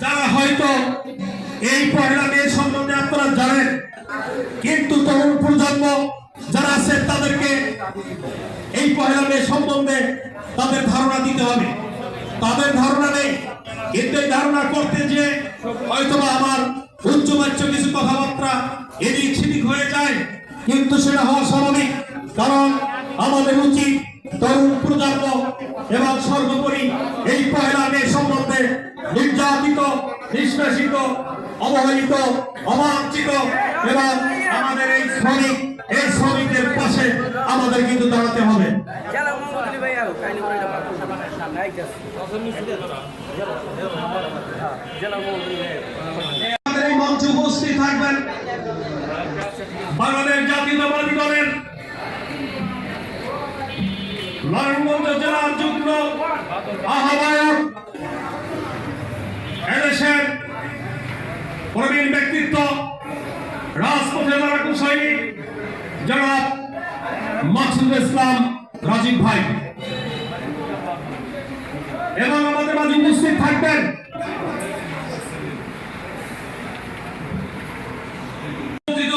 যারা হয়তো এই পহেলা মে সম্বন্ধে আপনারা জানেন, কিন্তু তরুণ প্রজন্ম যারা আছে তাদেরকে এই পহেলা মে সম্বন্ধে তাদের ধারণা দিতে হবে। তাদের ধারণা নেই, কিন্তু এই ধারণা করতে যে হয়তোবা আমার উচ্চবাচ্য কিছু কথাবার্তা এদিক সেদিক হয়ে যায়, কিন্তু সেটা হওয়া স্বাভাবিক। কারণ আমাদের উচিত তরুণ প্রজন্ম এবং সর্বোপরি এই পহেলা মে সম্বন্ধে নির্যাতিত, নিষ্কাশিত, অবহেলিত, অবাঞ্ছিত এবং আমাদের এই শ্রমিকদের পাশে আমাদের কিন্তু দাঁড়াতে হবে। এই মঞ্চে উপস্থিত থাকবেন বাংলাদেশ জাতীয়তাবাদী দলের নারায়ণগঞ্জ জেলার যুগ্ম আহ্বায়ক, এদেশের প্রবীণ ব্যক্তিত্ব, রাজপথে লড়াকু সৈনিক জনাব মাসুদুল ইসলাম রাজীব ভাই, এবং আমাদের মাঝে উপস্থিত থাকবেন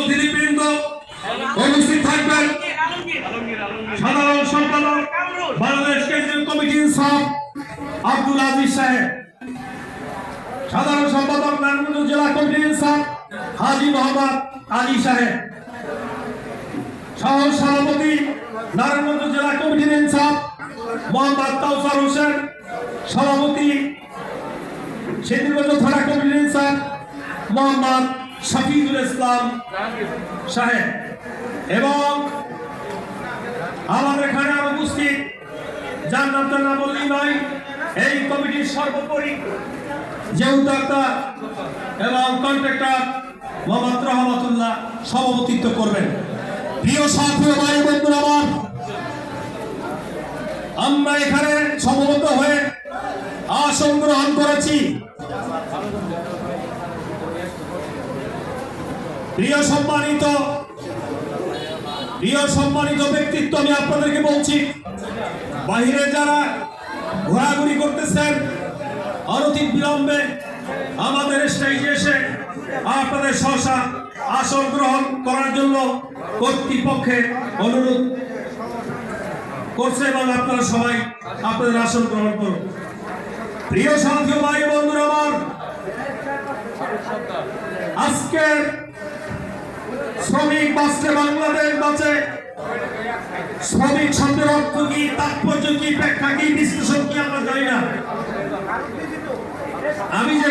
অতিথিবৃন্দ, উপস্থিত থাকবেন সাধারণ সম্পাদক বাংলাদেশ কেন্দ্রীয় কমিটি ইনসাফ আব্দুল আজিজ সাহেব, সাধারণ সম্পাদক নারায়ণগঞ্জ জেলা কমিটি ইনসাফ হাজী মোহাম্মদ আলী সাহেব, সহ সভাপতি নারায়ণগঞ্জ জেলা কমিটি ইনসাফ মোহাম্মদ কাউসার হোসেন, সভাপতি সিদ্ধিরগঞ্জ থানা কমিটি ইনসাফ মোহাম্মদ শফিকুল ইসলাম সাহেব, এবং আমাদের এখানে উপস্থিত যার নামটা না বললেই নয়, এই কমিটির সর্বোপরি যে উদ্যোক্তা এবং কন্ট্রাক্টর মোহাম্মদ রহমতুল্লাহ সভাপতিত্ব করবেন। প্রিয় সাথী ও ভাই বন্ধুরা আমার, আমরা এখানে সমবেত হয়ে আসন গ্রহণ করেছি। প্রিয় সম্মানিত ব্যক্তিত্ব, আমি আপনাদেরকে বলছি, বাহিরে যারা ঘোরাঘুরি করতেছেন অনতি বিলম্বে আমাদের স্টেজে এসে আপনাদের সহসা আসন গ্রহণ করার জন্য কর্তৃপক্ষের অনুরোধ করছে, এবং আপনারা সবাই আপনাদের আসন গ্রহণ করুন। প্রিয় সাথী ভাই বন্ধুরা আমার, আজকের শ্রমিক বাঁচলে বাংলাদেশ বাঁচে, শ্রমিক শব্দের অর্থ কি, তাৎপর্য কি, ব্যাখ্যা কি, বিশ্লেষণ কি আমরা জানি না। আমি যে